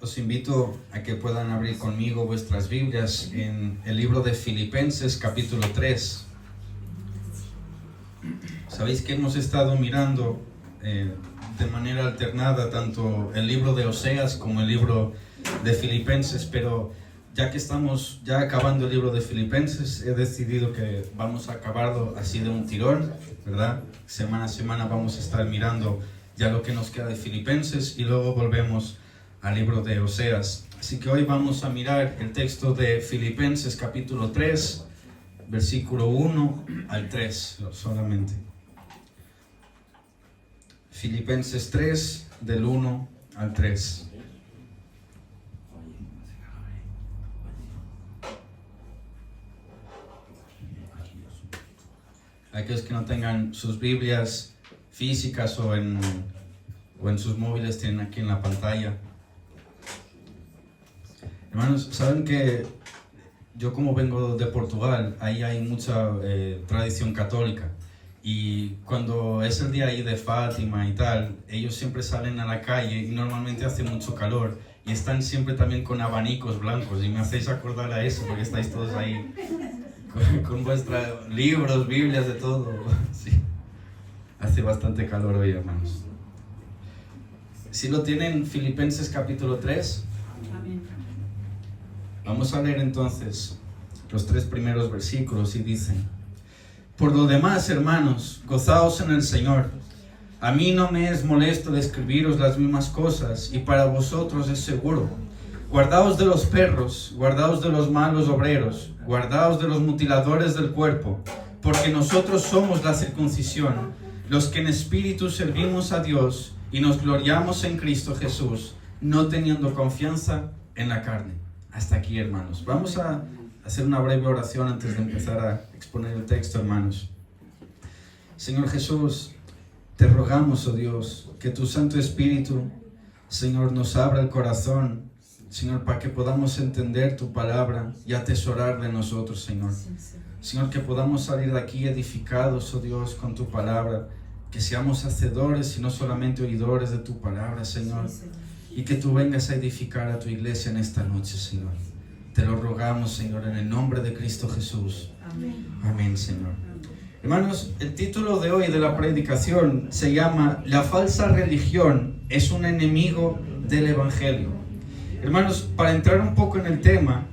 Os invito a que puedan abrir conmigo vuestras Biblias en el libro de Filipenses capítulo 3. Sabéis que hemos estado mirando de manera alternada tanto el libro de Oseas como el libro de Filipenses, pero ya que estamos ya acabando el libro de Filipenses, he decidido que vamos a acabarlo así de un tirón, ¿verdad? Semana a semana vamos a estar mirando ya lo que nos queda de Filipenses y luego volvemos al libro de Oseas. Así que hoy vamos a mirar el texto de Filipenses capítulo 3, versículo 1 al 3 solamente. Filipenses 3, del 1 al 3. Aquellos que no tengan sus Biblias físicas o en sus móviles tienen aquí en la pantalla. Hermanos, saben que yo como vengo de Portugal, ahí hay mucha tradición católica. Y cuando es el día ahí de Fátima y tal, ellos siempre salen a la calle y normalmente hace mucho calor. Y están siempre también con abanicos blancos y me hacéis acordar a eso porque estáis todos ahí con vuestros libros, Biblias, de todo. Sí. Hace bastante calor hoy, hermanos. Si lo tienen, Filipenses capítulo 3. Amén. Vamos a leer entonces los 3 primeros versículos y dicen: Por lo demás, hermanos, gozaos en el Señor. A mí no me es molesto de escribiros las mismas cosas, y para vosotros es seguro. Guardaos de los perros, guardaos de los malos obreros, guardaos de los mutiladores del cuerpo, porque nosotros somos la circuncisión, los que en espíritu servimos a Dios y nos gloriamos en Cristo Jesús, no teniendo confianza en la carne. Hasta aquí, hermanos. Vamos a hacer una breve oración antes de empezar a exponer el texto, hermanos. Señor Jesús, te rogamos, oh Dios, que tu Santo Espíritu, Señor, nos abra el corazón, Señor, para que podamos entender tu palabra y atesorar de nosotros, Señor. Señor, que podamos salir de aquí edificados, oh Dios, con tu palabra, que seamos hacedores y no solamente oidores de tu palabra, Señor, y que tú vengas a edificar a tu iglesia en esta noche, Señor. Te lo rogamos, Señor, en el nombre de Cristo Jesús. Amén. Amén, Señor. Hermanos, el título de hoy de la predicación se llama La falsa religión es un enemigo del Evangelio. Hermanos, para entrar un poco en el tema,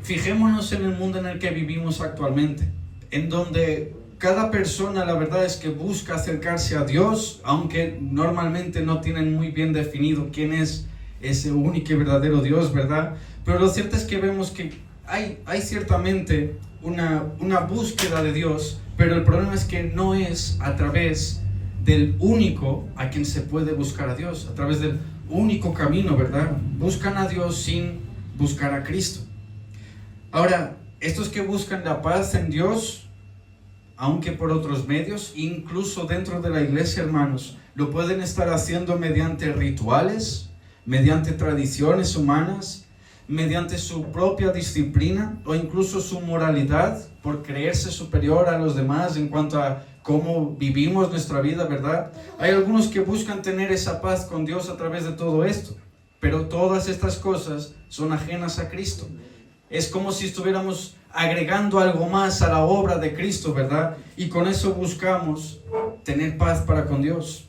fijémonos en el mundo en el que vivimos actualmente, en donde cada persona, la verdad es que busca acercarse a Dios, aunque normalmente no tienen muy bien definido quién es ese único y verdadero Dios, ¿verdad? Pero lo cierto es que vemos que hay ciertamente una búsqueda de Dios, pero el problema es que no es a través del único a quien se puede buscar a Dios, a través del único camino, ¿verdad? Buscan a Dios sin buscar a Cristo. Ahora, estos que buscan la paz en Dios, aunque por otros medios, incluso dentro de la iglesia, hermanos, lo pueden estar haciendo mediante rituales, mediante tradiciones humanas, mediante su propia disciplina o incluso su moralidad, por creerse superior a los demás en cuanto a cómo vivimos nuestra vida, ¿verdad? Hay algunos que buscan tener esa paz con Dios a través de todo esto, pero todas estas cosas son ajenas a Cristo. Es como si estuviéramos agregando algo más a la obra de Cristo, ¿verdad? Y con eso buscamos tener paz para con Dios.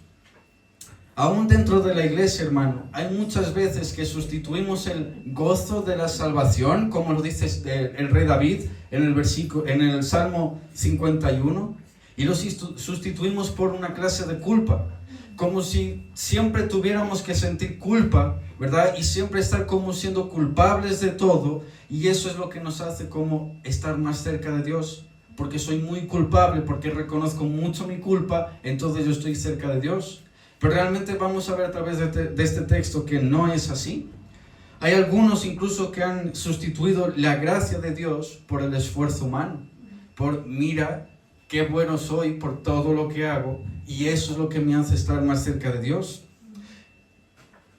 Aún dentro de la iglesia, hermano, hay muchas veces que sustituimos el gozo de la salvación, como lo dice el rey David en el Salmo 51, y lo sustituimos por una clase de culpa, como si siempre tuviéramos que sentir culpa, ¿verdad? Y siempre estar como siendo culpables de todo, y eso es lo que nos hace como estar más cerca de Dios, porque soy muy culpable, porque reconozco mucho mi culpa, entonces yo estoy cerca de Dios. Pero realmente vamos a ver a través de este texto que no es así. Hay algunos incluso que han sustituido la gracia de Dios por el esfuerzo humano, por mira qué bueno soy por todo lo que hago, y eso es lo que me hace estar más cerca de Dios.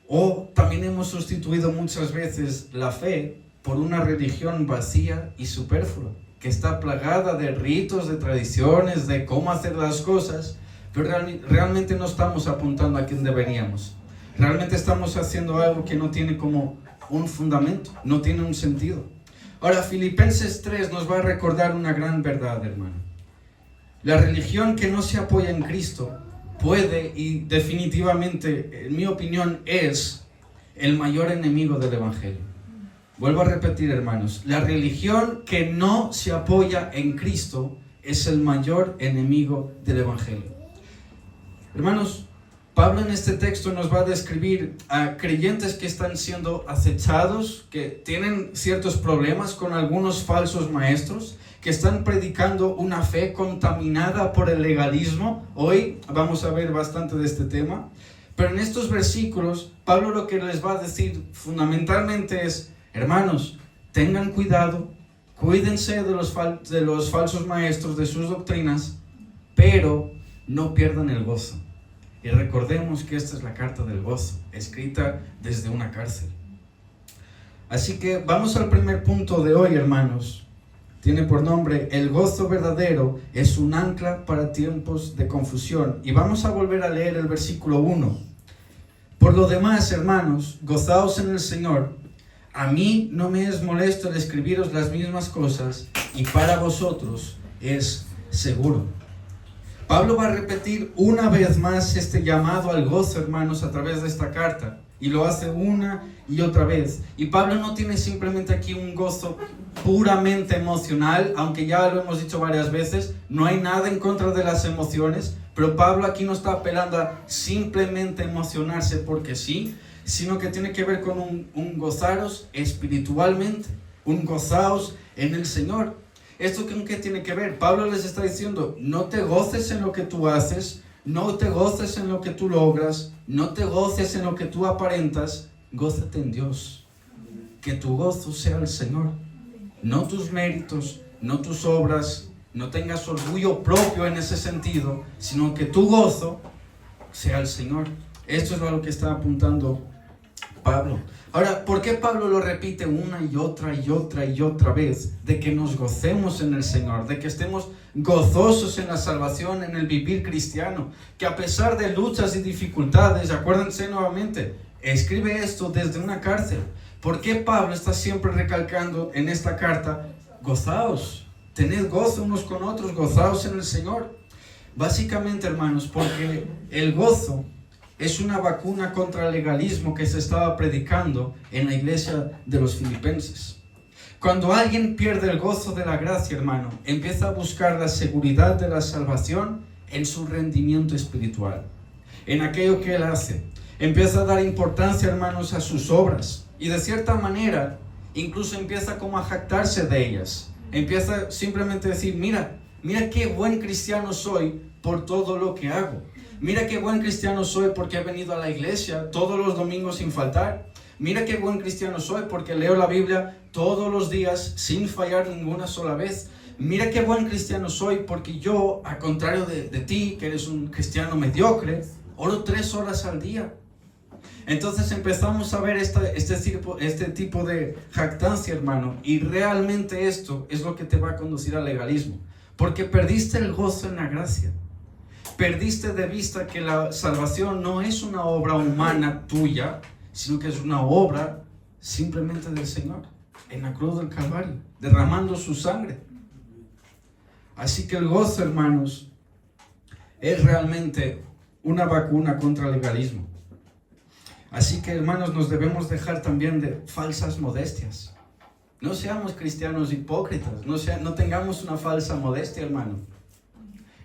O también hemos sustituido muchas veces la fe por una religión vacía y superflua, que está plagada de ritos, de tradiciones, de cómo hacer las cosas, pero realmente no estamos apuntando a quien deberíamos. Realmente estamos haciendo algo que no tiene como un fundamento, no tiene un sentido. Ahora, Filipenses 3 nos va a recordar una gran verdad, hermano. La religión que no se apoya en Cristo puede y definitivamente, en mi opinión, es el mayor enemigo del Evangelio. Vuelvo a repetir, hermanos, la religión que no se apoya en Cristo es el mayor enemigo del Evangelio. Hermanos, Pablo en este texto nos va a describir a creyentes que están siendo acechados, que tienen ciertos problemas con algunos falsos maestros, que están predicando una fe contaminada por el legalismo. Hoy vamos a ver bastante de este tema, pero en estos versículos Pablo lo que les va a decir fundamentalmente es: hermanos, tengan cuidado, cuídense de los falsos maestros, de sus doctrinas, pero no pierdan el gozo. Y recordemos que esta es la carta del gozo, escrita desde una cárcel. Así que vamos al primer punto de hoy, hermanos. Tiene por nombre: el gozo verdadero es un ancla para tiempos de confusión. Y vamos a volver a leer el versículo 1. Por lo demás, hermanos, gozaos en el Señor. A mí no me es molesto el escribiros las mismas cosas, y para vosotros es seguro. Pablo va a repetir una vez más este llamado al gozo, hermanos, a través de esta carta, y lo hace una y otra vez. Y Pablo no tiene simplemente aquí un gozo puramente emocional, aunque ya lo hemos dicho varias veces, no hay nada en contra de las emociones, pero Pablo aquí no está apelando a simplemente emocionarse porque sí, sino que tiene que ver con un gozaros espiritualmente, un gozaos en el Señor. ¿Esto con qué tiene que ver? Pablo les está diciendo: no te goces en lo que tú haces, no te goces en lo que tú logras, no te goces en lo que tú aparentas, gózate en Dios. Que tu gozo sea el Señor, no tus méritos, no tus obras, no tengas orgullo propio en ese sentido, sino que tu gozo sea el Señor. Esto es a lo que está apuntando Pablo. Ahora, ¿por qué Pablo lo repite una y otra y otra y otra vez? De que nos gocemos en el Señor, de que estemos gozosos en la salvación, en el vivir cristiano, que a pesar de luchas y dificultades, acuérdense nuevamente, escribe esto desde una cárcel. ¿Por qué Pablo está siempre recalcando en esta carta: gozaos, tened gozo unos con otros, gozaos en el Señor? Básicamente, hermanos, porque el gozo es una vacuna contra el legalismo que se estaba predicando en la iglesia de los filipenses. Cuando alguien pierde el gozo de la gracia, hermano, empieza a buscar la seguridad de la salvación en su rendimiento espiritual, en aquello que él hace. Empieza a dar importancia, hermanos, a sus obras, y de cierta manera incluso empieza como a jactarse de ellas. Empieza simplemente a decir: mira qué buen cristiano soy por todo lo que hago. Mira qué buen cristiano soy porque he venido a la iglesia todos los domingos sin faltar. Mira qué buen cristiano soy porque leo la Biblia todos los días sin fallar ninguna sola vez. Mira qué buen cristiano soy porque yo, al contrario de ti, que eres un cristiano mediocre, oro 3 horas al día. Entonces empezamos a ver este tipo de jactancia, hermano, y realmente esto es lo que te va a conducir al legalismo, porque perdiste el gozo en la gracia. Perdiste de vista que la salvación no es una obra humana tuya, sino que es una obra simplemente del Señor, en la cruz del Calvario, derramando su sangre. Así que el gozo, hermanos, es realmente una vacuna contra el legalismo. Así que, hermanos, nos debemos dejar también de falsas modestias. No seamos cristianos hipócritas, no tengamos una falsa modestia, hermano.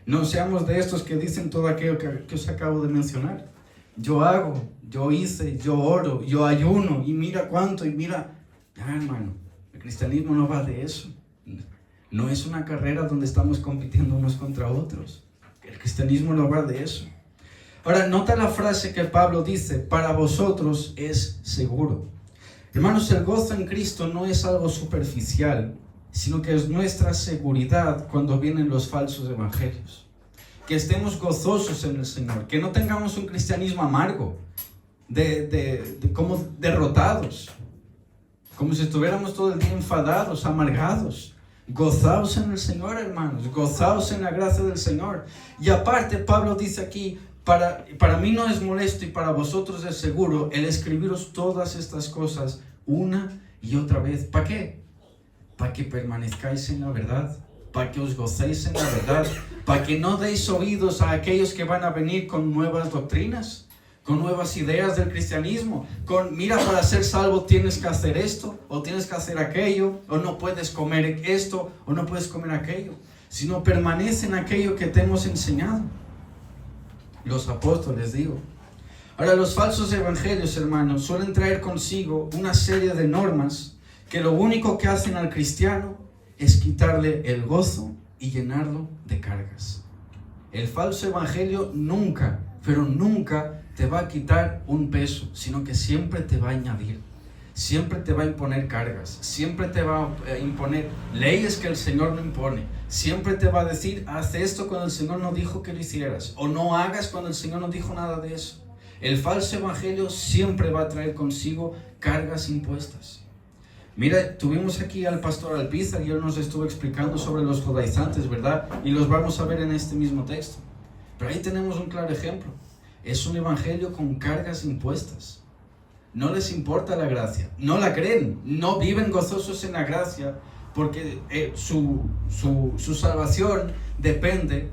No seamos de estos que dicen todo aquello que os acabo de mencionar. Yo hago, yo hice, yo oro, yo ayuno, y mira cuánto, y mira. Hermano, el cristianismo no va de eso. No es una carrera donde estamos compitiendo unos contra otros. El cristianismo no va de eso. Ahora, nota la frase que Pablo dice: para vosotros es seguro. Hermanos, el gozo en Cristo no es algo superficial, sino que es nuestra seguridad cuando vienen los falsos evangelios. Que estemos gozosos en el Señor, que no tengamos un cristianismo amargo, como derrotados, como si estuviéramos todo el día enfadados, amargados. Gozaos en el Señor, hermanos, gozaos en la gracia del Señor. Y aparte, Pablo dice aquí: para mí no es molesto y para vosotros es seguro el escribiros todas estas cosas una y otra vez. ¿Para qué? Para que permanezcáis en la verdad, para que os gocéis en la verdad, para que no deis oídos a aquellos que van a venir con nuevas doctrinas, con nuevas ideas del cristianismo, mira, para ser salvo tienes que hacer esto, o tienes que hacer aquello, o no puedes comer esto, o no puedes comer aquello, sino permanece en aquello que te hemos enseñado. Los apóstoles, digo. Ahora, los falsos evangelios, hermanos, suelen traer consigo una serie de normas que lo único que hacen al cristiano es quitarle el gozo y llenarlo de cargas. El falso evangelio nunca, pero nunca te va a quitar un peso, sino que siempre te va a añadir, siempre te va a imponer cargas, siempre te va a imponer leyes que el Señor no impone, siempre te va a decir, haz esto cuando el Señor no dijo que lo hicieras, o no hagas cuando el Señor no dijo nada de eso. El falso evangelio siempre va a traer consigo cargas impuestas. Mira, tuvimos aquí al pastor Alpizar y él nos estuvo explicando sobre los judaizantes, ¿verdad? Y los vamos a ver en este mismo texto. Pero ahí tenemos un claro ejemplo. Es un evangelio con cargas impuestas. No les importa la gracia, no la creen, no viven gozosos en la gracia, porque su salvación depende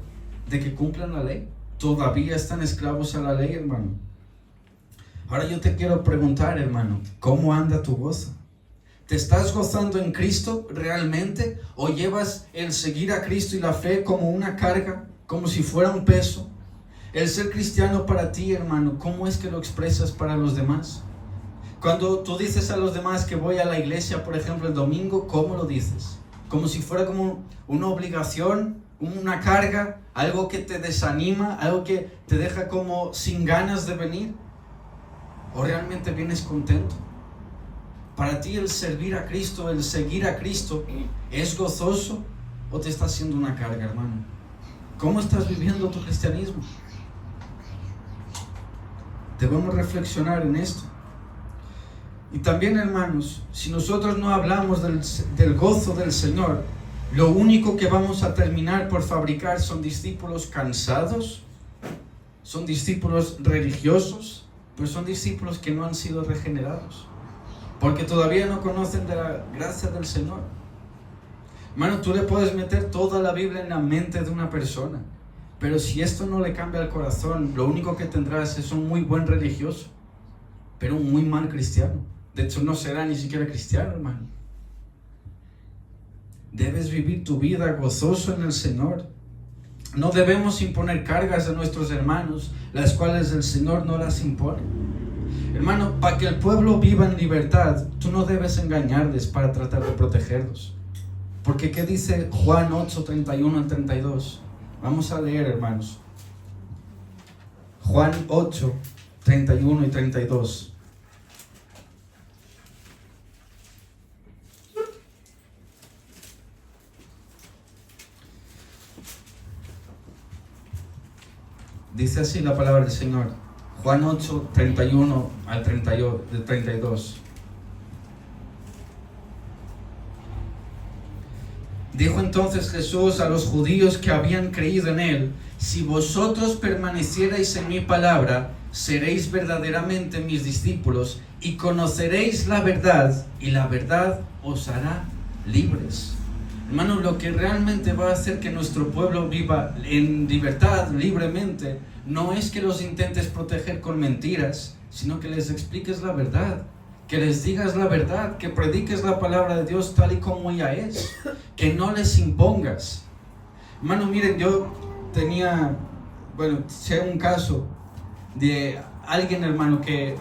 de que cumplan la ley. Todavía están esclavos a la ley, hermano. Ahora yo te quiero preguntar, hermano, ¿cómo anda tu gozo? ¿Te estás gozando en Cristo realmente? ¿O llevas el seguir a Cristo y la fe como una carga, como si fuera un peso? El ser cristiano para ti, hermano, ¿cómo es que lo expresas para los demás? Cuando tú dices a los demás que voy a la iglesia, por ejemplo, el domingo, ¿cómo lo dices? Como si fuera como una obligación, una carga, algo que te desanima, algo que te deja como sin ganas de venir. ¿O realmente vienes contento? Para ti el servir a Cristo, el seguir a Cristo, ¿es gozoso o te está haciendo una carga, hermano? ¿Cómo estás viviendo tu cristianismo? Debemos reflexionar en esto. Y también, hermanos, si nosotros no hablamos del gozo del Señor, lo único que vamos a terminar por fabricar son discípulos cansados, son discípulos religiosos, pero son discípulos que no han sido regenerados, porque todavía no conocen de la gracia del Señor. Hermano, tú le puedes meter toda la Biblia en la mente de una persona, pero si esto no le cambia el corazón, lo único que tendrás es un muy buen religioso, pero un muy mal cristiano. De hecho, no será ni siquiera cristiano, hermano. Debes vivir tu vida gozoso en el Señor. No debemos imponer cargas a nuestros hermanos, las cuales el Señor no las impone. Hermano, para que el pueblo viva en libertad, tú no debes engañarles para tratar de protegerlos. Porque ¿qué dice Juan 8, 31 al 32? Vamos a leer, hermanos. Juan 8, 31 y 32. Dice así la palabra del Señor. Juan 8, 31 al 32. Dijo entonces Jesús a los judíos que habían creído en él: si vosotros permanecierais en mi palabra, seréis verdaderamente mis discípulos y conoceréis la verdad, y la verdad os hará libres. Hermano, lo que realmente va a hacer que nuestro pueblo viva en libertad, libremente, no es que los intentes proteger con mentiras, sino que les expliques la verdad, que les digas la verdad, que prediques la palabra de Dios tal y como ella es, que no les impongas. Hermano, miren, yo sé un caso de alguien, hermano, que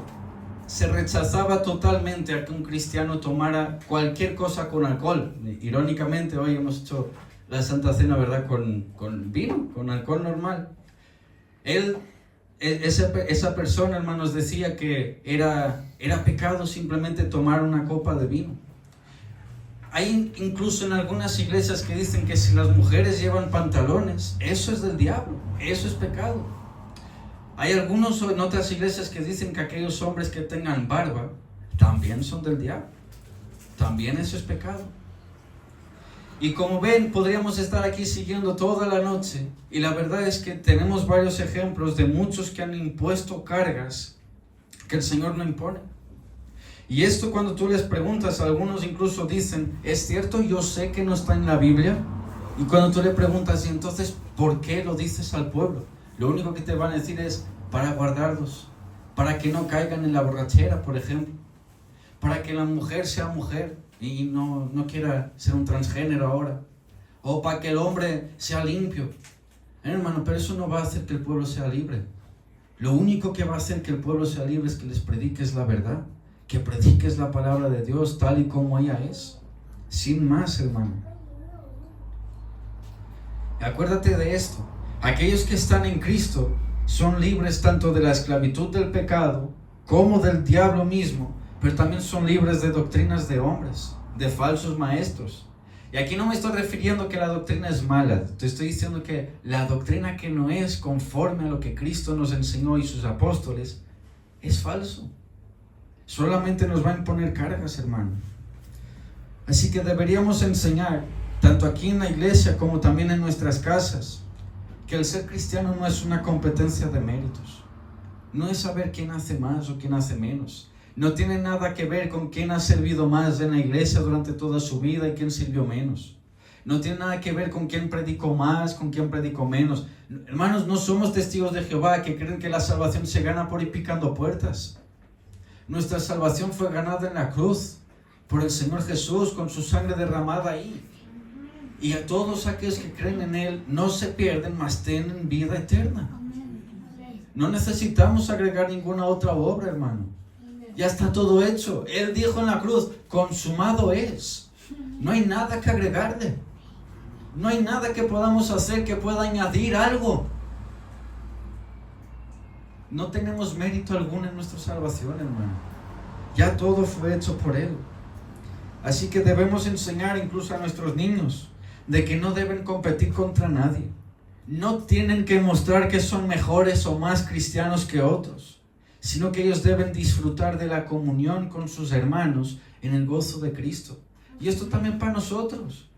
se rechazaba totalmente a que un cristiano tomara cualquier cosa con alcohol. Irónicamente, hoy hemos hecho la Santa Cena, ¿verdad?, con vino, con alcohol normal. Esa persona, hermanos, decía que era pecado simplemente tomar una copa de vino. Hay incluso en algunas iglesias que dicen que si las mujeres llevan pantalones, eso es del diablo, eso es pecado. Hay algunos en otras iglesias que dicen que aquellos hombres que tengan barba también son del diablo. También eso es pecado. Y como ven, podríamos estar aquí siguiendo toda la noche. Y la verdad es que tenemos varios ejemplos de muchos que han impuesto cargas que el Señor no impone. Y esto, cuando tú les preguntas, algunos incluso dicen, ¿es cierto? Yo sé que no está en la Biblia. Y cuando tú le preguntas, ¿y entonces por qué lo dices al pueblo? Lo único que te van a decir es, para guardarlos, para que no caigan en la borrachera, por ejemplo, para que la mujer sea mujer y no quiera ser un transgénero ahora, o para que el hombre sea limpio. Hermano, pero eso no va a hacer que el pueblo sea libre. Lo único que va a hacer que el pueblo sea libre es que les prediques la verdad, que prediques la palabra de Dios tal y como ella es, sin más, hermano. Acuérdate de esto: aquellos que están en Cristo son libres tanto de la esclavitud del pecado como del diablo mismo, pero también son libres de doctrinas de hombres, de falsos maestros. Y aquí no me estoy refiriendo que la doctrina es mala, te estoy diciendo que la doctrina que no es conforme a lo que Cristo nos enseñó y sus apóstoles es falso. Solamente nos va a imponer cargas, hermano. Así que deberíamos enseñar, tanto aquí en la iglesia como también en nuestras casas, que el ser cristiano no es una competencia de méritos. No es saber quién hace más o quién hace menos. No tiene nada que ver con quién ha servido más en la iglesia durante toda su vida y quién sirvió menos. No tiene nada que ver con quién predicó más, con quién predicó menos. Hermanos, no somos testigos de Jehová que creen que la salvación se gana por ir picando puertas. Nuestra salvación fue ganada en la cruz por el Señor Jesús, con su sangre derramada ahí. Y a todos aquellos que creen en Él no se pierden, mas tienen vida eterna. No necesitamos agregar ninguna otra obra, hermano. Ya está todo hecho. Él dijo en la cruz, consumado es. No hay nada que agregarle. No hay nada que podamos hacer que pueda añadir algo. No tenemos mérito alguno en nuestra salvación, hermano. Ya todo fue hecho por Él. Así que debemos enseñar incluso a nuestros niños de que no deben competir contra nadie. No tienen que mostrar que son mejores o más cristianos que otros, sino que ellos deben disfrutar de la comunión con sus hermanos en el gozo de Cristo. Y esto también para nosotros.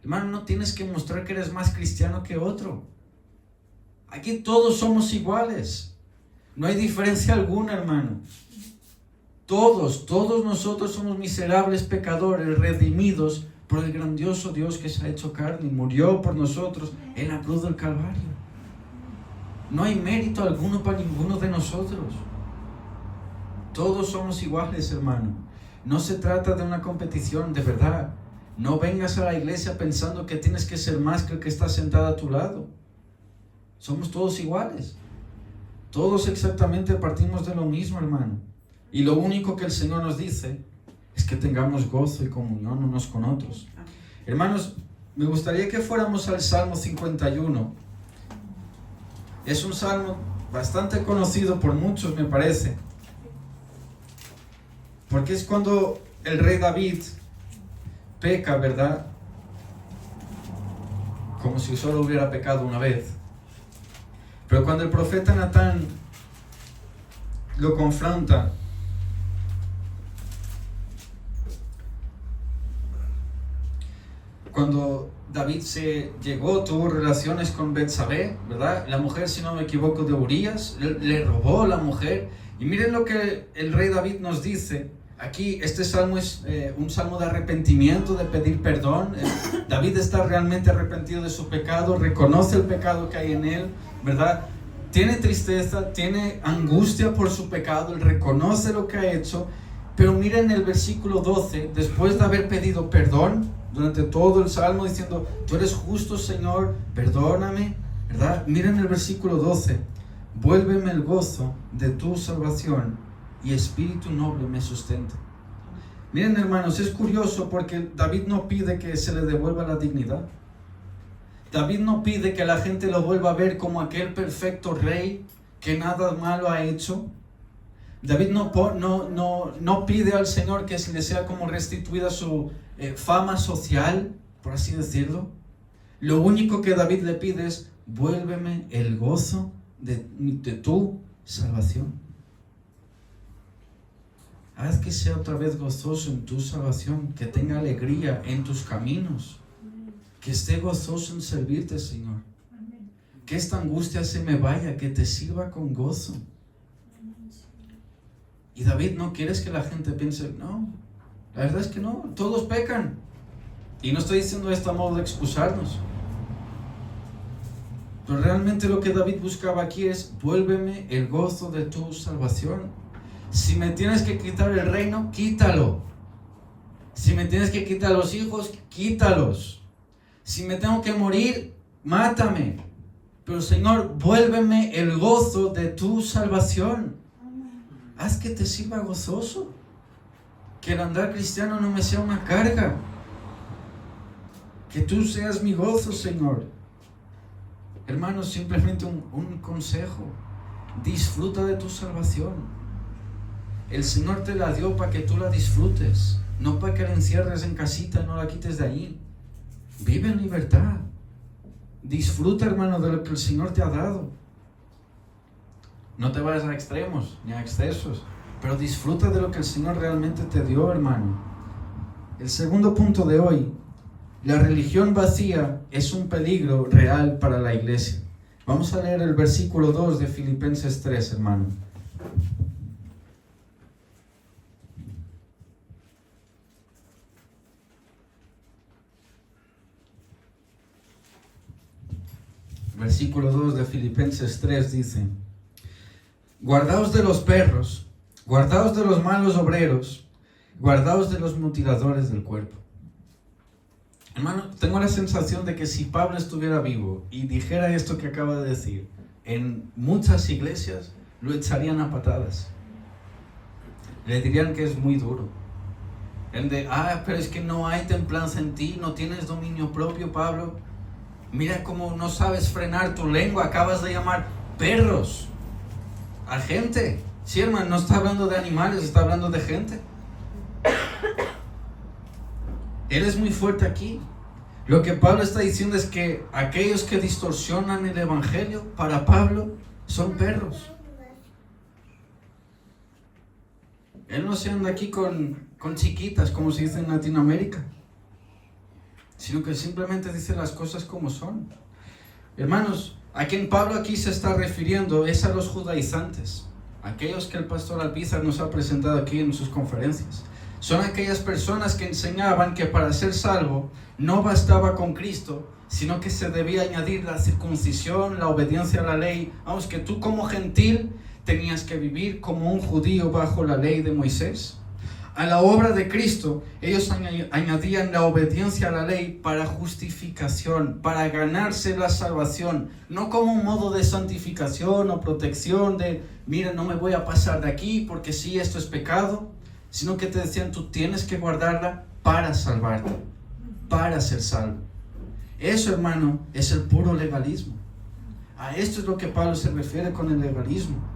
Hermano, no tienes que mostrar que eres más cristiano que otro. Aquí todos somos iguales. No hay diferencia alguna, hermano. Todos nosotros somos miserables pecadores, redimidos por el grandioso Dios que se ha hecho carne y murió por nosotros en la cruz del Calvario. No hay mérito alguno para ninguno de nosotros. Todos somos iguales, hermano. No se trata de una competición, de verdad. No vengas a la iglesia pensando que tienes que ser más que el que está sentado a tu lado. Somos todos iguales. Todos exactamente partimos de lo mismo, hermano. Y lo único que el Señor nos dice es que tengamos gozo y comunión unos con otros. Hermanos, me gustaría que fuéramos al Salmo 51. Es un salmo bastante conocido por muchos, me parece. Porque es cuando el rey David peca, ¿verdad? Como si solo hubiera pecado una vez. Pero cuando el profeta Natán lo confronta, cuando David tuvo relaciones con Betsabé, ¿verdad? La mujer, si no me equivoco, de Urías, le robó la mujer. Y miren lo que el rey David nos dice. Aquí este salmo es un salmo de arrepentimiento, de pedir perdón. David está realmente arrepentido de su pecado, reconoce el pecado que hay en él, ¿verdad? Tiene tristeza, tiene angustia por su pecado, él reconoce lo que ha hecho. Pero miren el versículo 12, después de haber pedido perdón durante todo el salmo, diciendo, tú eres justo, Señor, perdóname, ¿verdad? Miren el versículo 12, vuélveme el gozo de tu salvación y espíritu noble me sustenta. Miren, hermanos, es curioso porque David no pide que se le devuelva la dignidad. David no pide que la gente lo vuelva a ver como aquel perfecto rey que nada malo ha hecho. David no pide al Señor que le sea como restituida su fama social, por así decirlo. Lo único que David le pide es, vuélveme el gozo de tu salvación. Haz que sea otra vez gozoso en tu salvación, que tenga alegría en tus caminos, que esté gozoso en servirte, Señor. Que esta angustia se me vaya, que te sirva con gozo. Y David, no quieres que la gente piense, no, la verdad es que no, todos pecan. Y no estoy diciendo esto a modo de excusarnos. Pero realmente lo que David buscaba aquí es, vuélveme el gozo de tu salvación. Si me tienes que quitar el reino, quítalo. Si me tienes que quitar los hijos, quítalos. Si me tengo que morir, mátame. Pero Señor, vuélveme el gozo de tu salvación. Haz que te sirva gozoso. Que el andar cristiano no me sea una carga. Que tú seas mi gozo, Señor. Hermanos, simplemente un consejo. Disfruta de tu salvación. El Señor te la dio para que tú la disfrutes. No para que la encierres en casita y no la quites de ahí. Vive en libertad. Disfruta, hermano, de lo que el Señor te ha dado. No te vayas a extremos ni a excesos, pero disfruta de lo que el Señor realmente te dio, hermano. El segundo punto de hoy: la religión vacía es un peligro real para la iglesia. Vamos a leer el versículo 2 de Filipenses 3, hermano. Versículo 2 de Filipenses 3 dice: guardaos de los perros, guardaos de los malos obreros, guardaos de los mutiladores del cuerpo. Hermano, tengo la sensación de que si Pablo estuviera vivo y dijera esto que acaba de decir, en muchas iglesias lo echarían a patadas. Le dirían que es muy duro. El de, pero es que no hay templanza en ti, no tienes dominio propio, Pablo. Mira cómo no sabes frenar tu lengua, acabas de llamar perros a gente. Sí, hermano, no está hablando de animales, está hablando de gente. Él es muy fuerte aquí. Lo que Pablo está diciendo es que aquellos que distorsionan el evangelio, para Pablo, son perros. Él no se anda aquí con chiquitas, como se dice en Latinoamérica, sino que simplemente dice las cosas como son. Hermanos, a quien Pablo aquí se está refiriendo es a los judaizantes, aquellos que el pastor Alpizar nos ha presentado aquí en sus conferencias. Son aquellas personas que enseñaban que para ser salvo no bastaba con Cristo, sino que se debía añadir la circuncisión, la obediencia a la ley. Vamos, que tú como gentil tenías que vivir como un judío bajo la ley de Moisés. A la obra de Cristo, ellos añadían la obediencia a la ley para justificación, para ganarse la salvación, no como un modo de santificación o protección de, mira, no me voy a pasar de aquí porque sí, esto es pecado, sino que te decían, tú tienes que guardarla para salvarte, para ser salvo. Eso, hermano, es el puro legalismo. A esto es lo que Pablo se refiere con el legalismo.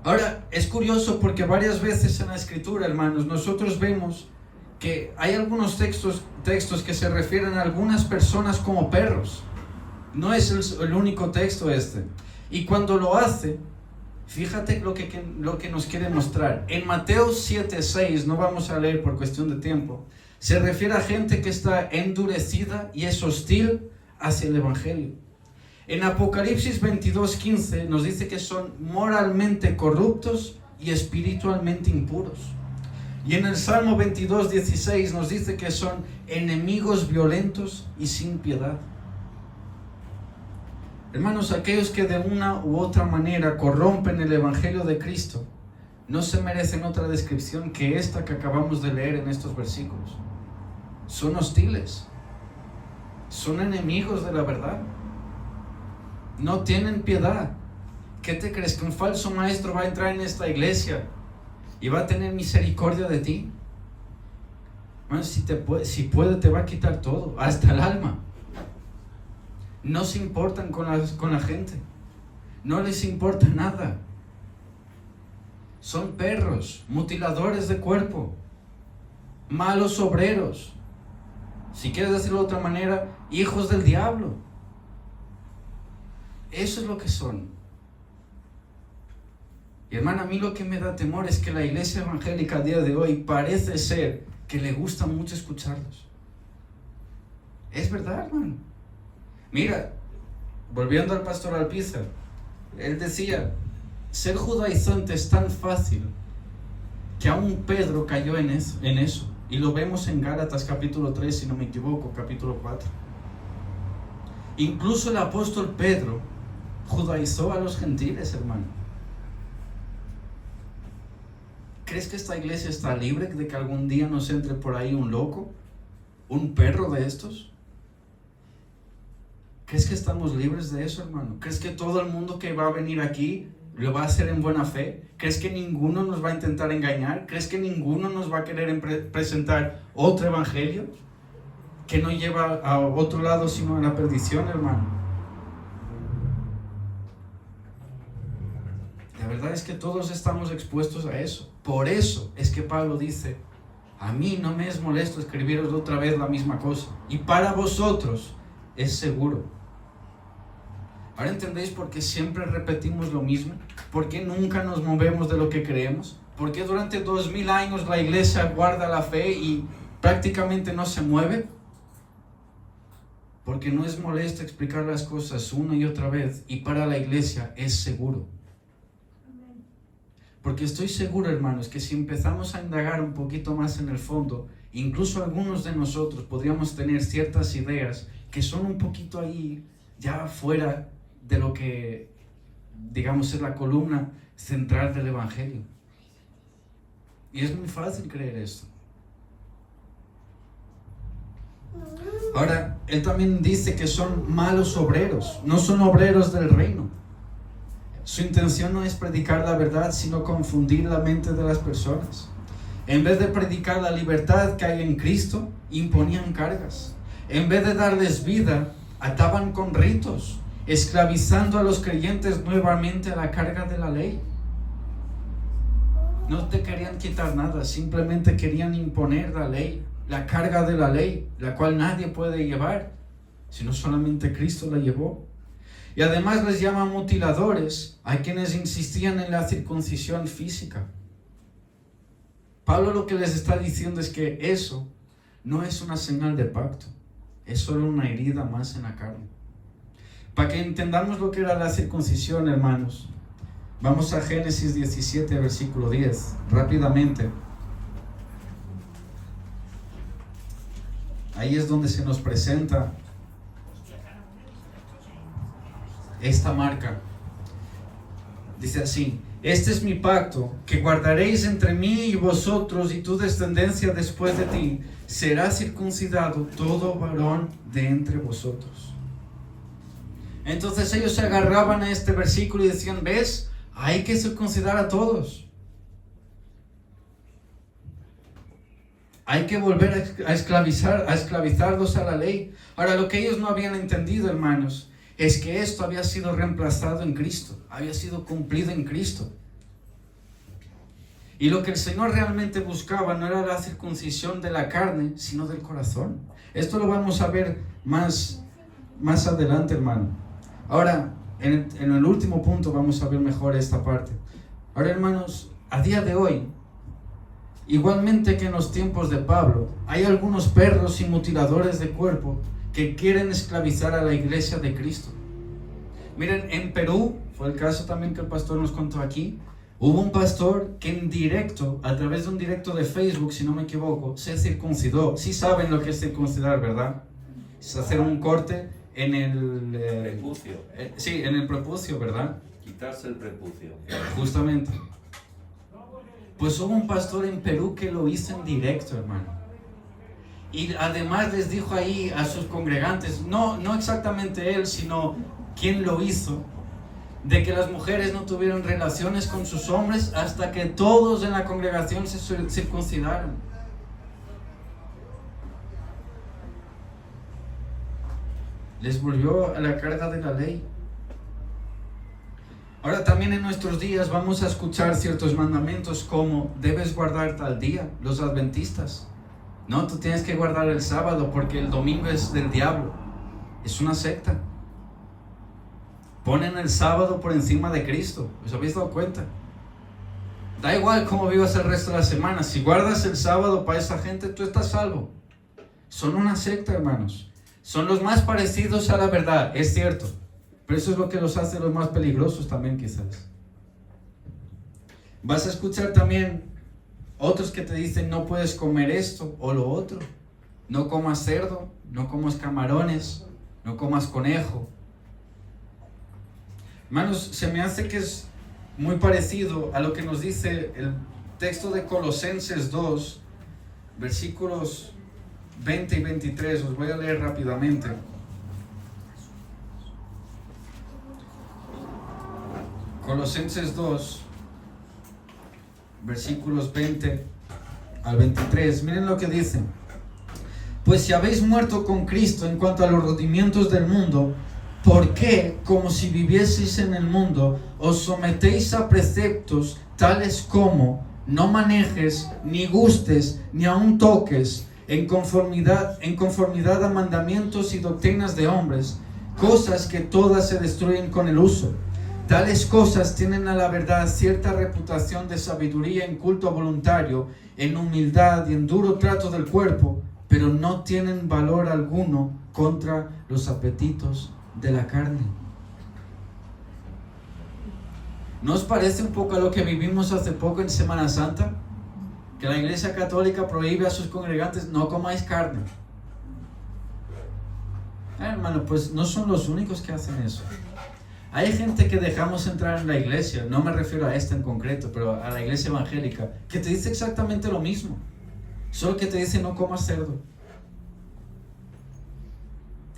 Ahora, es curioso porque varias veces en la Escritura, hermanos, nosotros vemos que hay algunos textos que se refieren a algunas personas como perros. No es el único texto este. Y cuando lo hace, fíjate lo que nos quiere mostrar. En Mateo 7:6, no vamos a leer por cuestión de tiempo, se refiere a gente que está endurecida y es hostil hacia el Evangelio. En Apocalipsis 22:15 nos dice que son moralmente corruptos y espiritualmente impuros. Y en el Salmo 22:16 nos dice que son enemigos violentos y sin piedad. Hermanos, aquellos que de una u otra manera corrompen el Evangelio de Cristo no se merecen otra descripción que esta que acabamos de leer en estos versículos. Son hostiles, son enemigos de la verdad, no tienen piedad. ¿Qué te crees? ¿Que un falso maestro va a entrar en esta iglesia y va a tener misericordia de ti? Bueno, si puede te va a quitar todo, hasta el alma. No se importan con la gente, no les importa nada. Son perros, mutiladores de cuerpo, malos obreros, si quieres decirlo de otra manera, hijos del diablo. Eso es lo que son. Y hermano, a mí lo que me da temor es que la iglesia evangélica a día de hoy parece ser que le gusta mucho escucharlos. Es verdad, hermano. Mira, volviendo al pastor Alpizar, él decía, ser judaizante es tan fácil que aún Pedro cayó en eso. Y lo vemos en Gálatas capítulo 3, si no me equivoco, capítulo 4. Incluso el apóstol Pedro judaizó a los gentiles, hermano. ¿Crees que esta iglesia está libre de que algún día nos entre por ahí un loco? ¿Un perro de estos? ¿Crees que estamos libres de eso, hermano? ¿Crees que todo el mundo que va a venir aquí lo va a hacer en buena fe? ¿Crees que ninguno nos va a intentar engañar? ¿Crees que ninguno nos va a querer presentar otro evangelio que no lleva a otro lado sino a la perdición, hermano? La verdad es que todos estamos expuestos a eso. Por eso es que Pablo dice, a mí no me es molesto escribiros otra vez la misma cosa, y para vosotros es seguro. Ahora entendéis por qué siempre repetimos lo mismo, por qué nunca nos movemos de lo que creemos, por qué durante 2000 años la iglesia guarda la fe y prácticamente no se mueve. Porque no es molesto explicar las cosas una y otra vez, y para la iglesia es seguro. Porque estoy seguro, hermanos, que si empezamos a indagar un poquito más en el fondo, incluso algunos de nosotros podríamos tener ciertas ideas que son un poquito ahí ya fuera de lo que, digamos, es la columna central del evangelio. Y es muy fácil creer esto. Ahora, él también dice que son malos obreros, no son obreros del reino. Su intención no es predicar la verdad, sino confundir la mente de las personas. En vez de predicar la libertad que hay en Cristo, imponían cargas. En vez de darles vida, ataban con ritos, esclavizando a los creyentes nuevamente a la carga de la ley. No te querían quitar nada, simplemente querían imponer la ley, la carga de la ley, la cual nadie puede llevar, sino solamente Cristo la llevó. Y además les llaman mutiladores a quienes insistían en la circuncisión física. Pablo lo que les está diciendo es que eso no es una señal de pacto, es solo una herida más en la carne. Para que entendamos lo que era la circuncisión, hermanos, vamos a Génesis 17, versículo 10, rápidamente. Ahí es donde se nos presenta esta marca. Dice así: este es mi pacto que guardaréis entre mí y vosotros, y tu descendencia después de ti será circuncidado todo varón de entre vosotros. Entonces ellos se agarraban a este versículo y decían, ¿ves? Hay que circuncidar a todos. Hay que volver a esclavizarlos a la ley. Ahora, lo que ellos no habían entendido, hermanos, es que esto había sido reemplazado en Cristo, había sido cumplido en Cristo. Y lo que el Señor realmente buscaba no era la circuncisión de la carne, sino del corazón. Esto lo vamos a ver más adelante, hermano. Ahora, en el último punto vamos a ver mejor esta parte. Ahora, hermanos, a día de hoy, igualmente que en los tiempos de Pablo, hay algunos perros y mutiladores de cuerpo que quieren esclavizar a la iglesia de Cristo. Miren, en Perú, fue el caso también que el pastor nos contó aquí, hubo un pastor que en directo, a través de un directo de Facebook, si no me equivoco, se circuncidó. Sí saben lo que es circuncidar, ¿verdad? Es hacer un corte en el... prepucio. Sí, en el prepucio, ¿verdad? Quitarse el prepucio. Justamente. Pues hubo un pastor en Perú que lo hizo en directo, hermano. Y además les dijo ahí a sus congregantes, no exactamente él, sino quien lo hizo, de que las mujeres no tuvieran relaciones con sus hombres hasta que todos en la congregación se circuncidaran. Les volvió a la carga de la ley. Ahora también en nuestros días vamos a escuchar ciertos mandamientos como debes guardar tal día, los adventistas. No, tú tienes que guardar el sábado porque el domingo es del diablo. Es una secta. Ponen el sábado por encima de Cristo. ¿Os habéis dado cuenta? Da igual cómo vivas el resto de la semana. Si guardas el sábado para esa gente, tú estás salvo. Son una secta, hermanos. Son los más parecidos a la verdad, es cierto. Pero eso es lo que los hace los más peligrosos también, quizás. Vas a escuchar también otros que te dicen no puedes comer esto o lo otro. No comas cerdo, no comas camarones, no comas conejo. Hermanos, se me hace que es muy parecido a lo que nos dice el texto de Colosenses 2, versículos 20 y 23. Os voy a leer rápidamente. Colosenses 2, versículos 20 al 23. Miren lo que dice. Pues si habéis muerto con Cristo en cuanto a los rudimientos del mundo, ¿por qué, como si vivieseis en el mundo, os sometéis a preceptos tales como no manejes, ni gustes, ni aun toques, en conformidad a mandamientos y doctrinas de hombres, cosas que todas se destruyen con el uso? Tales cosas tienen a la verdad cierta reputación de sabiduría en culto voluntario, en humildad y en duro trato del cuerpo, pero no tienen valor alguno contra los apetitos de la carne. ¿No os parece un poco a lo que vivimos hace poco en Semana Santa? Que la Iglesia Católica prohíbe a sus congregantes: no comáis carne. Hermano, pues no son los únicos que hacen eso. Hay gente que dejamos entrar en la iglesia, no me refiero a esta en concreto, pero a la iglesia evangélica, que te dice exactamente lo mismo, solo que te dice no comas cerdo,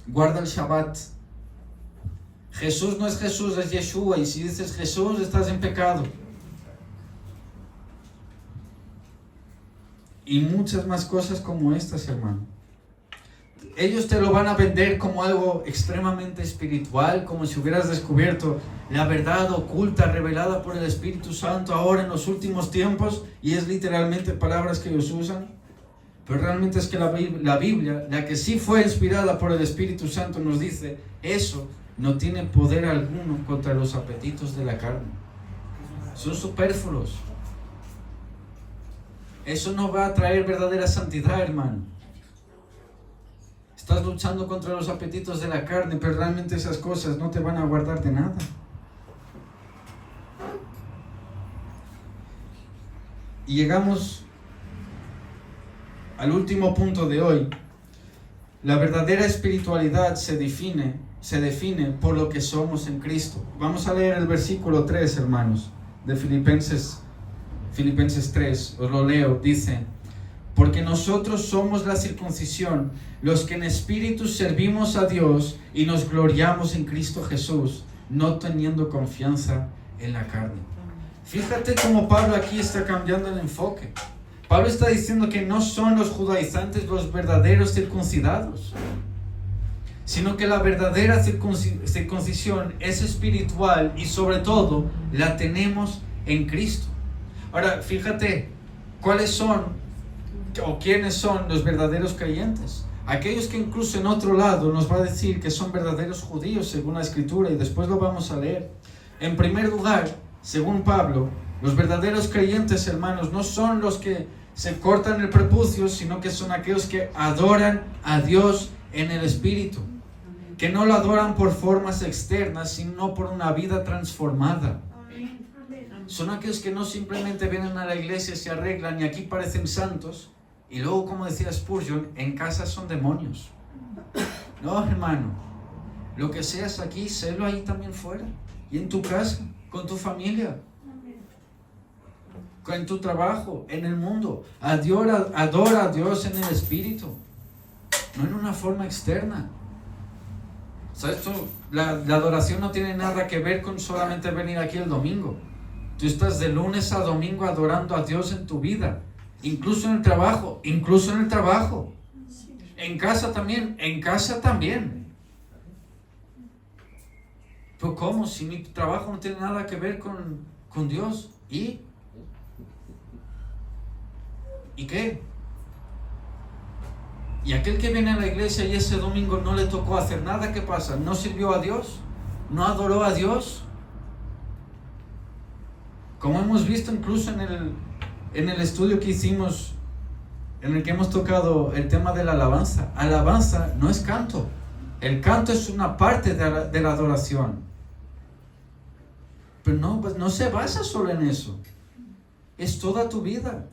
guarda el Shabbat. Jesús no es Jesús, es Yeshua, y si dices Jesús estás en pecado. Y muchas más cosas como estas, hermano. Ellos te lo van a vender como algo extremadamente espiritual, como si hubieras descubierto la verdad oculta revelada por el Espíritu Santo ahora en los últimos tiempos, y es literalmente palabras que ellos usan. Pero realmente es que la Biblia, la que sí fue inspirada por el Espíritu Santo, nos dice: eso no tiene poder alguno contra los apetitos de la carne. Son superfluos. Eso no va a traer verdadera santidad, hermano. Estás luchando contra los apetitos de la carne, pero realmente esas cosas no te van a guardar de nada. Y llegamos al último punto de hoy. La verdadera espiritualidad se define por lo que somos en Cristo. Vamos a leer el versículo 3, hermanos, de Filipenses 3. Os lo leo. Dice: porque nosotros somos la circuncisión, los que en espíritu servimos a Dios y nos gloriamos en Cristo Jesús, no teniendo confianza en la carne. Fíjate cómo Pablo aquí está cambiando el enfoque. Pablo está diciendo que no son los judaizantes los verdaderos circuncidados, sino que la verdadera circuncisión es espiritual y sobre todo la tenemos en Cristo. Ahora, fíjate cuáles son o quiénes son los verdaderos creyentes. Aquellos que incluso en otro lado nos va a decir que son verdaderos judíos según la Escritura, y después lo vamos a leer. En primer lugar, según Pablo, los verdaderos creyentes, hermanos, no son los que se cortan el prepucio, sino que son aquellos que adoran a Dios en el Espíritu, que no lo adoran por formas externas, sino por una vida transformada. Son aquellos que no simplemente vienen a la iglesia, se arreglan y aquí parecen santos, y luego, como decía Spurgeon, en casa son demonios. No, hermano, lo que seas aquí, sélo ahí también fuera, y en tu casa, con tu familia, en tu trabajo, en el mundo. Adora a Dios en el Espíritu, no en una forma externa. ¿Sabes? La adoración no tiene nada que ver con solamente venir aquí el domingo. Tú estás de lunes a domingo adorando a Dios en tu vida, incluso en el trabajo, en casa también. ¿Pero cómo? Si mi trabajo no tiene nada que ver con Dios. ¿Y qué? Y aquel que viene a la iglesia y ese domingo no le tocó hacer nada, ¿qué pasa? ¿No sirvió a Dios? ¿No adoró a Dios? Como hemos visto incluso en el estudio que hicimos en el que hemos tocado el tema de la alabanza. Alabanza no es canto. El canto es una parte de la adoración. Pero no se basa solo en eso. Es toda tu vida.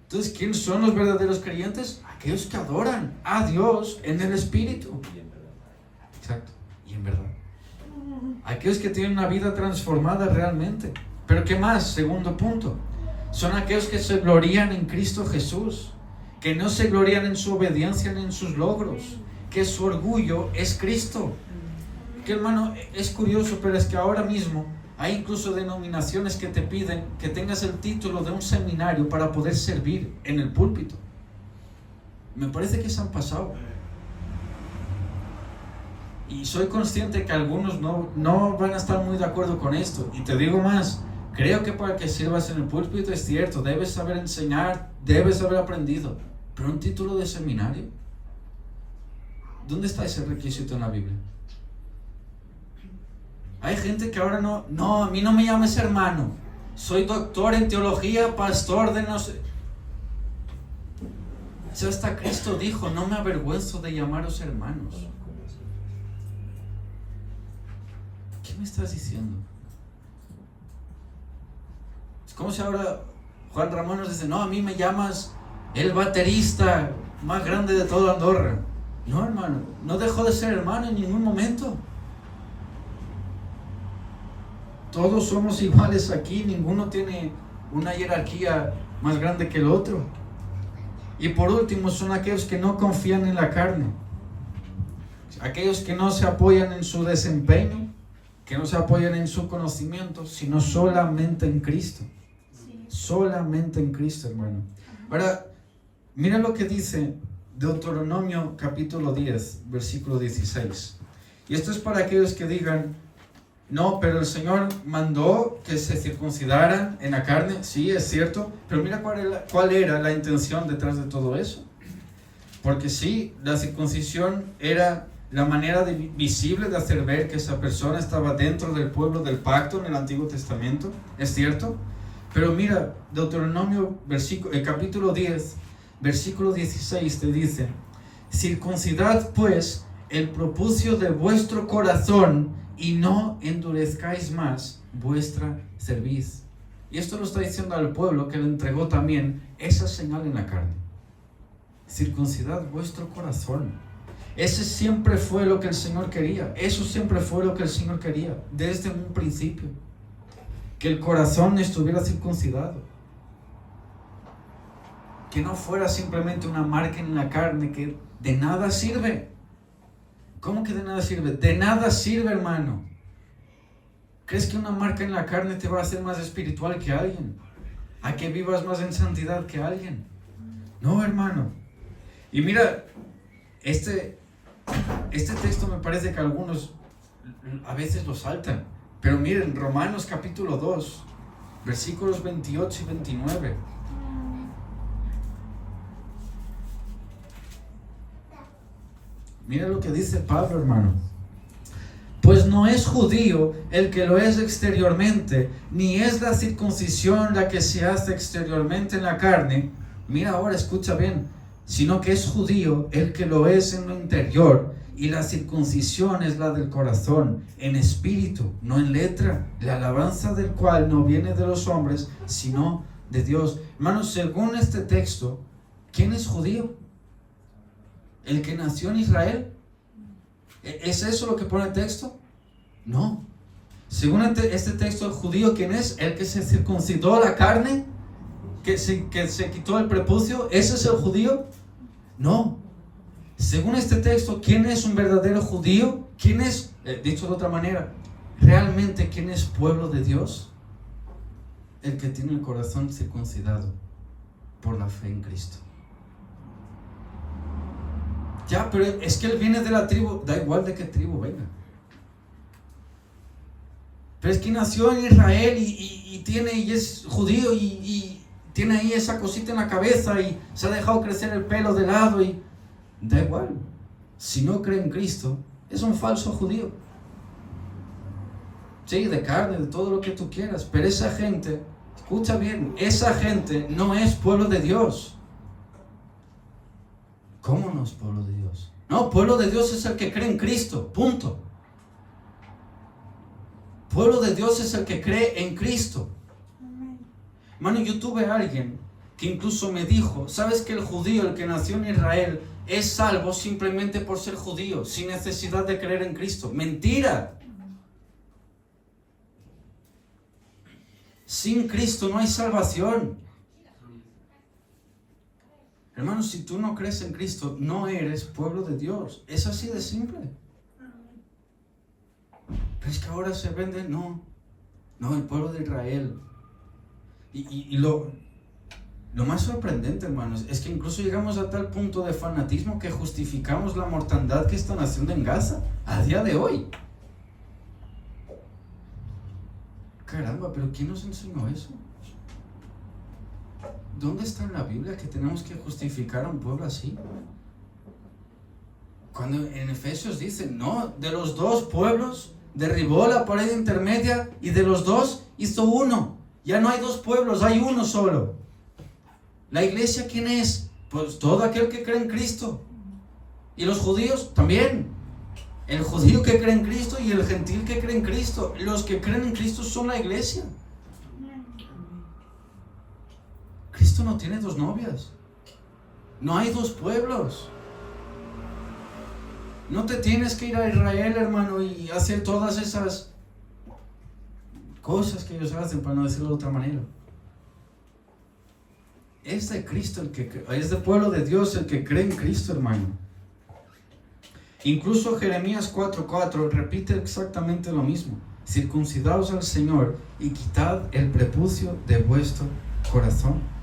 Entonces, ¿quiénes son los verdaderos creyentes? Aquellos que adoran a Dios en el Espíritu. Exacto. Y en verdad. Aquellos que tienen una vida transformada realmente. Pero ¿qué más? Segundo punto. Son aquellos que se glorían en Cristo Jesús. Que no se glorían en su obediencia ni en sus logros. Que su orgullo es Cristo. Que hermano, es curioso, pero es que ahora mismo hay incluso denominaciones que te piden que tengas el título de un seminario para poder servir en el púlpito. Me parece que se han pasado. Y soy consciente que algunos no van a estar muy de acuerdo con esto. Y te digo más, creo que para que sirvas en el púlpito es cierto, debes saber enseñar, debes haber aprendido. Pero un título de seminario, ¿dónde está ese requisito en la Biblia? Hay gente que ahora no, a mí no me llames hermano. Soy doctor en teología, pastor de no sé. Si hasta Cristo dijo, no me avergüenzo de llamaros hermanos. ¿Qué me estás diciendo? Es como si ahora Juan Ramón nos dice, no, a mí me llamas el baterista más grande de toda Andorra. No, hermano, no dejó de ser hermano en ningún momento. Todos somos iguales aquí, ninguno tiene una jerarquía más grande que el otro. Y por último, son aquellos que no confían en la carne, aquellos que no se apoyan en su desempeño, que no se apoyan en su conocimiento, sino solamente en Cristo. Solamente en Cristo, hermano. Ahora, mira lo que dice Deuteronomio capítulo 10, versículo 16. Y esto es para aquellos que digan, no, pero el Señor mandó que se circuncidaran en la carne. Sí, es cierto, pero mira cuál era la intención detrás de todo eso. Porque sí, la circuncisión era la manera visible de hacer ver que esa persona estaba dentro del pueblo del pacto en el Antiguo Testamento, es cierto. Pero mira, Deuteronomio capítulo 10, versículo 16 te dice, circuncidad pues el prepucio de vuestro corazón y no endurezcáis más vuestra cerviz. Y esto lo está diciendo al pueblo que le entregó también esa señal en la carne. Circuncidad vuestro corazón. Ese siempre fue lo que el Señor quería. Eso siempre fue lo que el Señor quería desde un principio. Que el corazón estuviera circuncidado. Que no fuera simplemente una marca en la carne que de nada sirve. ¿Cómo que de nada sirve? De nada sirve, hermano. ¿Crees que una marca en la carne te va a hacer más espiritual que alguien? ¿A que vivas más en santidad que alguien? No, hermano. Y mira, este texto me parece que algunos a veces lo saltan. Pero miren, Romanos capítulo 2, versículos 28 y 29. Mira lo que dice Pablo, hermano. Pues no es judío el que lo es exteriormente, ni es la circuncisión la que se hace exteriormente en la carne. Mira ahora, escucha bien. Sino que es judío el que lo es en lo interior, y la circuncisión es la del corazón, en espíritu, no en letra, la alabanza del cual no viene de los hombres, sino de Dios. Hermanos, según este texto, ¿quién es judío? ¿El que nació en Israel? ¿Es eso lo que pone el texto? No. Según este texto, el judío, ¿quién es? El que se circuncidó la carne, que se quitó el prepucio. ¿Ese es el judío? No. Según este texto, ¿quién es un verdadero judío? ¿Quién es, dicho de otra manera, realmente quién es pueblo de Dios? El que tiene el corazón circuncidado por la fe en Cristo. Ya, pero es que él viene de la tribu, da igual de qué tribu venga. Pero es que nació en Israel y es judío y tiene ahí esa cosita en la cabeza y se ha dejado crecer el pelo de lado y da igual. Si no cree en Cristo, es un falso judío. Sí, de carne, de todo lo que tú quieras, pero esa gente, escucha bien, esa gente no es pueblo de Dios. ¿Cómo no es pueblo de Dios? No, pueblo de Dios es el que cree en Cristo, punto. Pueblo de Dios es el que cree en Cristo. Hermano, yo tuve a alguien que incluso me dijo, ¿sabes que el judío, el que nació en Israel, es salvo simplemente por ser judío, sin necesidad de creer en Cristo? ¡Mentira! Sin Cristo no hay salvación. Hermano, si tú no crees en Cristo, no eres pueblo de Dios. Es así de simple. Pero es que ahora se vende, no, el pueblo de Israel. Y lo más sorprendente, hermanos, es que incluso llegamos a tal punto de fanatismo que justificamos la mortandad que están haciendo en Gaza a día de hoy. Caramba, pero ¿quién nos enseñó eso? ¿Dónde está en la Biblia que tenemos que justificar a un pueblo así? Cuando en Efesios dice, no, de los dos pueblos derribó la pared intermedia y de los dos hizo uno. Ya no hay dos pueblos, hay uno solo. ¿La iglesia quién es? Pues todo aquel que cree en Cristo. ¿Y los judíos? También. El judío que cree en Cristo y el gentil que cree en Cristo. Los que creen en Cristo son la iglesia. Cristo no tiene dos novias. No hay dos pueblos. No te tienes que ir a Israel, hermano, y hacer todas esas cosas que ellos hacen, para no decirlo de otra manera. Es de Cristo es del pueblo de Dios el que cree en Cristo, hermano. Incluso Jeremías 4:4 repite exactamente lo mismo. Circuncidaos al Señor y quitad el prepucio de vuestro corazón.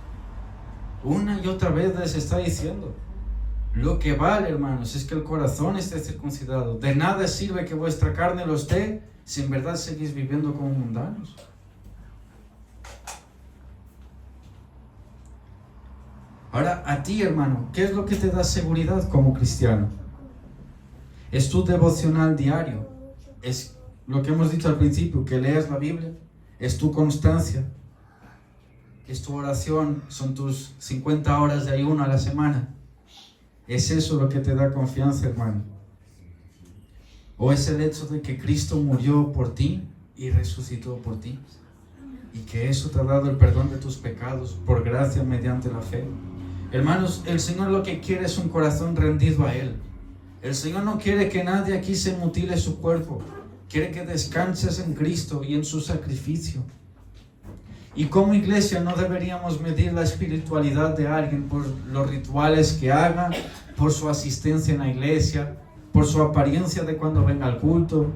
Una y otra vez les está diciendo, lo que vale, hermanos, es que el corazón esté circuncidado. De nada sirve que vuestra carne lo esté si en verdad seguís viviendo como mundanos. Ahora, a ti, hermano, ¿qué es lo que te da seguridad como cristiano? ¿Es tu devocional diario? ¿Es lo que hemos dicho al principio, que leas la Biblia? ¿Es tu constancia? ¿Es tu oración? ¿Son tus 50 horas de ayuno a la semana? ¿Es eso lo que te da confianza, hermano? ¿O es el hecho de que Cristo murió por ti y resucitó por ti? Y que eso te ha dado el perdón de tus pecados por gracia mediante la fe. Hermanos, el Señor lo que quiere es un corazón rendido a Él. El Señor no quiere que nadie aquí se mutile su cuerpo. Quiere que descanses en Cristo y en su sacrificio. Y como iglesia no deberíamos medir la espiritualidad de alguien por los rituales que haga, por su asistencia en la iglesia, por su apariencia de cuando venga al culto,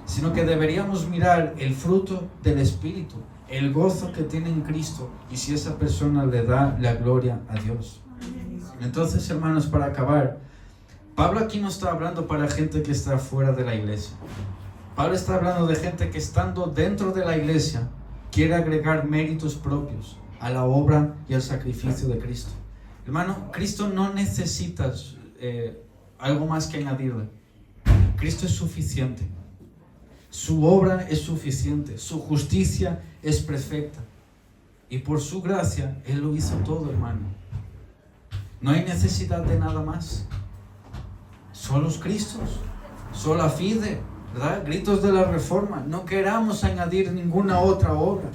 sino que deberíamos mirar el fruto del Espíritu, el gozo que tiene en Cristo, y si esa persona le da la gloria a Dios. Entonces, hermanos, para acabar, Pablo aquí no está hablando para gente que está fuera de la iglesia. Pablo está hablando de gente que, estando dentro de la iglesia, quiere agregar méritos propios a la obra y al sacrificio de Cristo. Hermano, Cristo no necesita algo más que añadirle. Cristo es suficiente. Su obra es suficiente. Su justicia es perfecta. Y por su gracia, Él lo hizo todo, hermano. No hay necesidad de nada más. Solos Cristos, sola fide, ¿verdad? Gritos de la Reforma. No queramos añadir ninguna otra obra.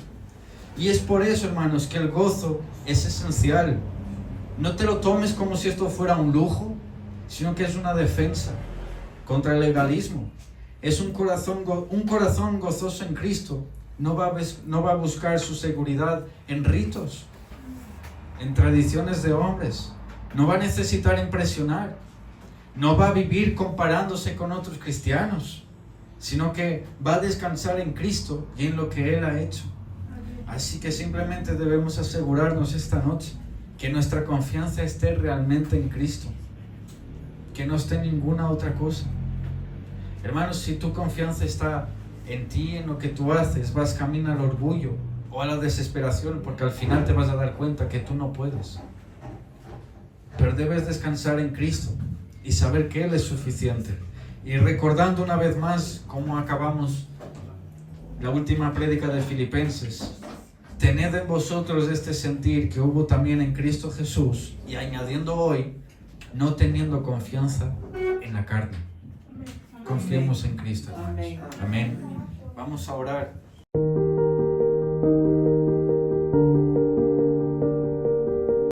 Y es por eso, hermanos, que el gozo es esencial. No te lo tomes como si esto fuera un lujo, sino que es una defensa contra el legalismo. Es un corazón gozoso en Cristo. No va a buscar su seguridad en ritos, en tradiciones de hombres. No va a necesitar impresionar. No va a vivir comparándose con otros cristianos, sino que va a descansar en Cristo y en lo que Él ha hecho. Así que simplemente debemos asegurarnos esta noche que nuestra confianza esté realmente en Cristo, que no esté en ninguna otra cosa. Hermanos, si tu confianza está en ti, en lo que tú haces, vas camino al orgullo o a la desesperación, porque al final te vas a dar cuenta que tú no puedes. Pero debes descansar en Cristo y saber que Él es suficiente. Y recordando una vez más cómo acabamos la última prédica de Filipenses: tened en vosotros este sentir que hubo también en Cristo Jesús, y añadiendo hoy, no teniendo confianza en la carne. Confiemos en Cristo, hermanos. Amén. Vamos a orar.